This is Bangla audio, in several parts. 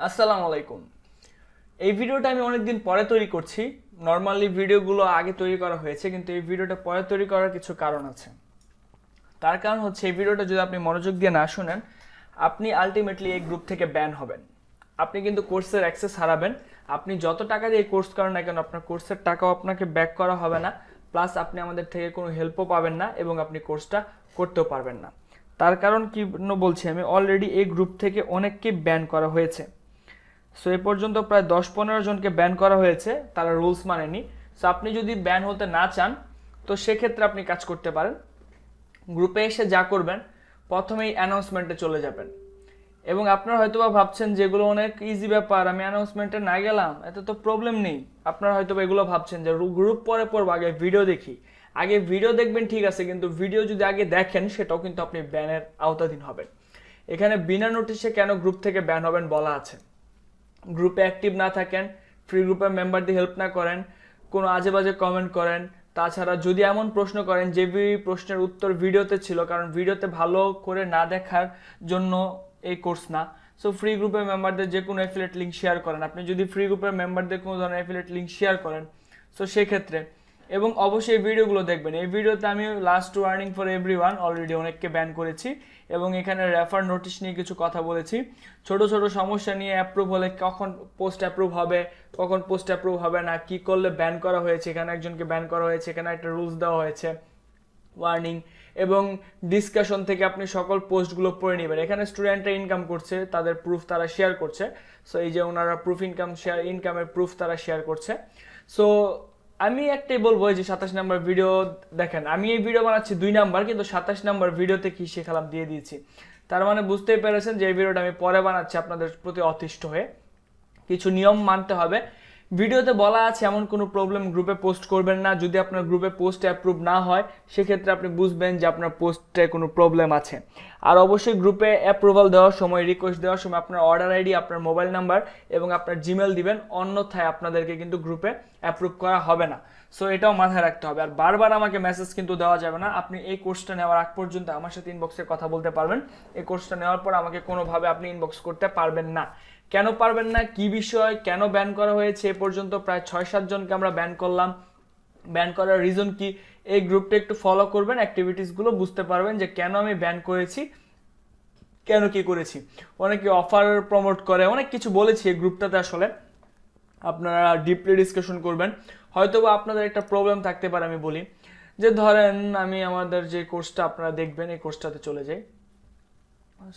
আসসালামু আলাইকুম। এই ভিডিওটা আমি অনেকদিন পরে তৈরি করছি। নর্মালি ভিডিওগুলো আগে তৈরি করা হয়েছে, কিন্তু এই ভিডিওটা পরে তৈরি করার কিছু কারণ আছে। তার কারণ হচ্ছে এই ভিডিওটা যদি আপনি মনোযোগ দিয়ে না শুনেন, আপনি আলটিমেটলি এই গ্রুপ থেকে ব্যান হবেন। আপনি কিন্তু কোর্সের অ্যাক্সেস হারাবেন। আপনি যত টাকা দিয়ে কোর্স করেন না কেন, আপনার কোর্সের টাকাও আপনাকে ব্যাক করা হবে না, প্লাস আপনি আমাদের থেকে কোনো হেল্পও পাবেন না এবং আপনি কোর্সটা করতেও পারবেন না। তার কারণ কি বলছি, আমি অলরেডি এই গ্রুপ থেকে অনেককে ব্যান করা হয়েছে। সো এ পর্যন্ত প্রায় 10-15 জনকে ব্যান করা হয়েছে, তারা রুলস মানেনি। সো আপনি যদি ব্যান হতে না চান, তো সেক্ষেত্রে আপনি কাজ করতে পারেন। গ্রুপে এসে যা করবেন, প্রথমেই অ্যানাউন্সমেন্টে চলে যাবেন। এবং আপনারা হয়তোবা ভাবছেন যেগুলো অনেক ইজি ব্যাপার, আমি অ্যানাউন্সমেন্টে না গেলাম, এতে তো প্রবলেম নেই। আপনারা হয়তোবা এগুলো ভাবছেন যে গ্রুপ পরে পড়বো, আগে ভিডিও দেখি। আগে ভিডিও দেখবেন, ঠিক আছে, কিন্তু ভিডিও যদি আগে দেখেন, সেটাও কিন্তু আপনি ব্যানের আওতাধীন হবেন। এখানে বিনা নোটিশে কেন গ্রুপ থেকে ব্যান হবেন বলা আছে। গ্রুপে অ্যাক্টিভ না থাকেন, ফ্রি গ্রুপের মেম্বারদের হেল্প না করেন, কোনো আজে বাজে কমেন্ট করেন, তাছাড়া যদি এমন প্রশ্ন করেন যে প্রশ্নের উত্তর ভিডিওতে ছিল, কারণ ভিডিওতে ভালো করে না দেখার জন্য এই কোর্স না। সো ফ্রি গ্রুপের মেম্বারদের যে কোনো অ্যাফিলিয়েট লিঙ্ক শেয়ার করেন। আপনি যদি ফ্রি গ্রুপের মেম্বারদের কোনো ধরনের অ্যাফিলিয়েট লিঙ্ক শেয়ার করেন, সো সেক্ষেত্রে এবং অবশ্যই এই ভিডিওগুলো দেখবেন। এই ভিডিওতে আমি last warning for everyone already অনেককে ব্যান করেছি এবং এখানে রেফার নোটিশ নিয়ে কিছু কথা বলেছি। ছোট ছোট সমস্যা নিয়ে অ্যাপ্রুভ হলে কখন পোস্ট অ্যাপ্রুভ হবে, কখন পোস্ট অ্যাপ্রুভ হবে না, কি করলে ব্যান করা হয়েছে, এখানে একজনকে ব্যান করা হয়েছে, এখানে একটা রুলস দেওয়া হয়েছে, ওয়ার্নিং এবং ডিসকাশন থেকে আপনি সকল পোস্টগুলো পড়ে নেবেন। এখানে স্টুডেন্টরা ইনকাম করছে, তাদের প্রুফ তারা শেয়ার করছে। সো এই যে ওনারা প্রুফ ইনকামের প্রুফ তারা শেয়ার করছে। সো আমি একটাই বলবো, যে 27 নম্বর ভিডিও দেখেন, আমি এই ভিডিও বানাচ্ছি 2 নাম্বার, কিন্তু 27 নম্বর ভিডিওতে কি শেখালাম দিয়ে দিয়েছি। তার মানে বুঝতেই পেরেছেন যে এই ভিডিওটা আমি পরে বানাচ্ছি আপনাদের প্রতি অতিষ্ঠ হয়ে। কিছু নিয়ম মানতে হবে। ভিডিওতে বলা আছে এমন কোনো প্রবলেম গ্রুপে পোস্ট করবেন না। যদি আপনার গ্রুপে পোস্ট অ্যাপ্রুভ না হয়, সেক্ষেত্রে আপনি বুঝবেন যে আপনার পোস্টে কোনো প্রবলেম আছে। আর অবশ্যই গ্রুপে অ্যাপ্রুভাল দেওয়ার সময়, রিকোয়েস্ট দেওয়ার সময় আপনার অর্ডার আইডি, আপনার মোবাইল নাম্বার এবং আপনার জিমেল দিবেন, অন্যথায় আপনাদেরকে কিন্তু গ্রুপে অ্যাপ্রুভ করা হবে না। সো এটাও মাথায় রাখতে হবে। আর বারবার আমাকে মেসেজ কিন্তু দেওয়া যাবে না। আপনি এই কোর্সটা নেওয়ার আগ পর্যন্ত আমার সাথে ইনবক্সে কথা বলতে পারবেন। এই কোর্সটা নেওয়ার পর আমাকে কোনোভাবে আপনি ইনবক্স করতে পারবেন না। কেন পারবেন না, কি বিষয়, কেন ব্যান করা হয়েছে, এ পর্যন্ত প্রায় 6-7 জনকে আমরা ব্যান করলাম। ব্যান করার রিজন কি, এই গ্রুপটা একটু ফলো করবেন, অ্যাক্টিভিটিসগুলো বুঝতে পারবেন যে কেন আমি ব্যান করেছি, কেন কি করেছি। অনেকে অফার প্রমোট করে, অনেক কিছু বলেছি এই গ্রুপটাতে। আসলে আপনারা ডিপলি ডিসকাশন করবেন। হয়তোবা আপনাদের একটা প্রবলেম থাকতে পারে, আমি বলি যে ধরেন আমি আমাদের যে কোর্সটা আপনারা দেখবেন, এই কোর্সটাতে চলে যাই।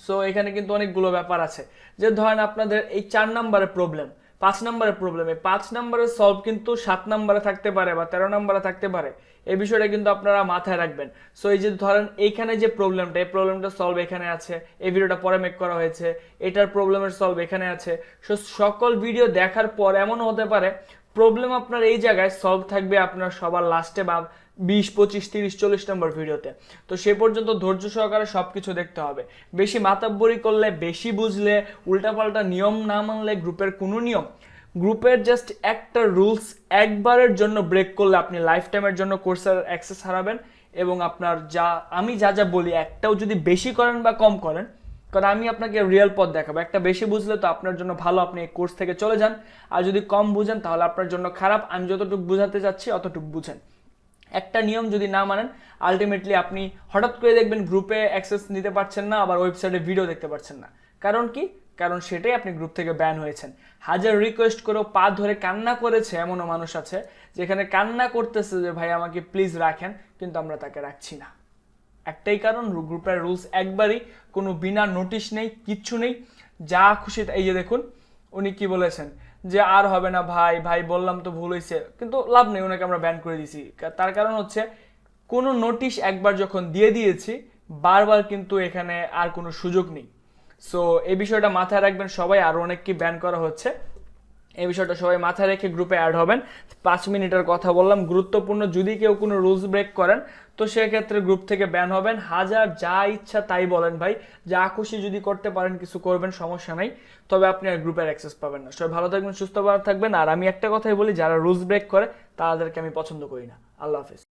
সো এখানে কিন্তু অনেকগুলো ব্যাপার আছে। যে ধরেন আপনাদের এই 4 নম্বরের প্রবলেম, 5 নম্বরের প্রবলেম, এই 5 নম্বরের সলভ কিন্তু 7 নম্বরে থাকতে পারে বা 13 নম্বরে থাকতে পারে। এই বিষয়টা কিন্তু আপনারা মাথায় রাখবেন। সো এই যে ধরেন এইখানে যে প্রবলেমটা, এই প্রবলেমটা সলভ এখানে আছে, এই ভিডিওটা পরে মেক করা হয়েছে, এটার প্রবলেমের সলভ এখানে আছে। সো সকল ভিডিও দেখার পর এমনও হতে পারে প্রবলেম আপনার এই জায়গায় সলভ থাকবে আপনার সবার লাস্টে বা 20, 25, 30, 40 নম্বর ভিডিওতে। তো সে পর্যন্ত ধৈর্য সহকারে সবকিছু দেখতে হবে। বেশি মাতাব্বরি করলে, বেশি বুঝলে, উল্টাপাল্টা নিয়ম না মানলে গ্রুপের কোনো নিয়ম, গ্রুপের জাস্ট একটা রুলস একবারের জন্য ব্রেক করলে আপনি লাইফ টাইমের জন্য কোর্সের অ্যাক্সেস হারাবেন। এবং আপনার আমি যা যা বলি, একটাও যদি বেশি করেন বা কম করেন, কারণ আমি আপনাকে রিয়েল পথ দেখাবো। একটা বেশি বুঝলে তো আপনার জন্য ভালো, আপনি এই কোর্স থেকে চলে যান। আর যদি কম বুঝেন, তাহলে আপনার জন্য খারাপ। আমি যতটুকু বুঝাতে চাচ্ছি অতটুকু বুঝেন। একটা নিয়ম যদি না মানেন, আলটিমেটলি আপনি হঠাৎ করে দেখবেন গ্রুপে অ্যাক্সেস নিতে পারছেন না, আবার ওয়েবসাইটে ভিডিও দেখতে পারছেন না। কারণ কি? কারণ সেটাই আপনি গ্রুপ থেকে ব্যান হয়েছেন। হাজার রিকোয়েস্ট করেও পা ধরে কান্না করেছে এমনও মানুষ আছে, যেখানে কান্না করতেছে যে ভাই আমাকে প্লিজ রাখেন, কিন্তু আমরা তাকে রাখছি না। একটাই কারণ, গ্রুপের রুলস একবারই, কোনো বিনা নোটিশ নেই, কিচ্ছু নেই, যা খুশি। এই যে দেখুন উনি কি বলেছেন যে আর হবে না ভাই, ভাই বললাম তো ভুল হয়েছে, কিন্তু লাভ নেই, ওনাকে আমরা ব্যান করে দিয়েছি। তার কারণ হচ্ছে কোনো নোটিশ একবার যখন দিয়ে দিয়েছি, বারবার কিন্তু এখানে আর কোনো সুযোগ নেই। সো এই বিষয়টা মাথায় রাখবেন সবাই। আরও অনেককে ব্যান করা হচ্ছে, এই বিষয়টা সবাই মাথায় রেখে গ্রুপে অ্যাড হবেন। 5 মিনিটের কথা বললাম, গুরুত্বপূর্ণ। যদি কেউ কোনো রুলস ব্রেক করেন, তো সেক্ষেত্রে গ্রুপ থেকে ব্যান হবেন। হাজার যা ইচ্ছা তাই বলেন ভাই, যা খুশি যদি করতে পারেন, কিছু করবেন, সমস্যা নাই, তবে আপনি আর গ্রুপের অ্যাক্সেস পাবেন না। সবাই ভালো থাকবেন, সুস্থ থাকবেন। আর আমি একটা কথাই বলি, যারা রুলস ব্রেক করে তাদেরকে আমি পছন্দ করি না। আল্লাহ হাফেজ।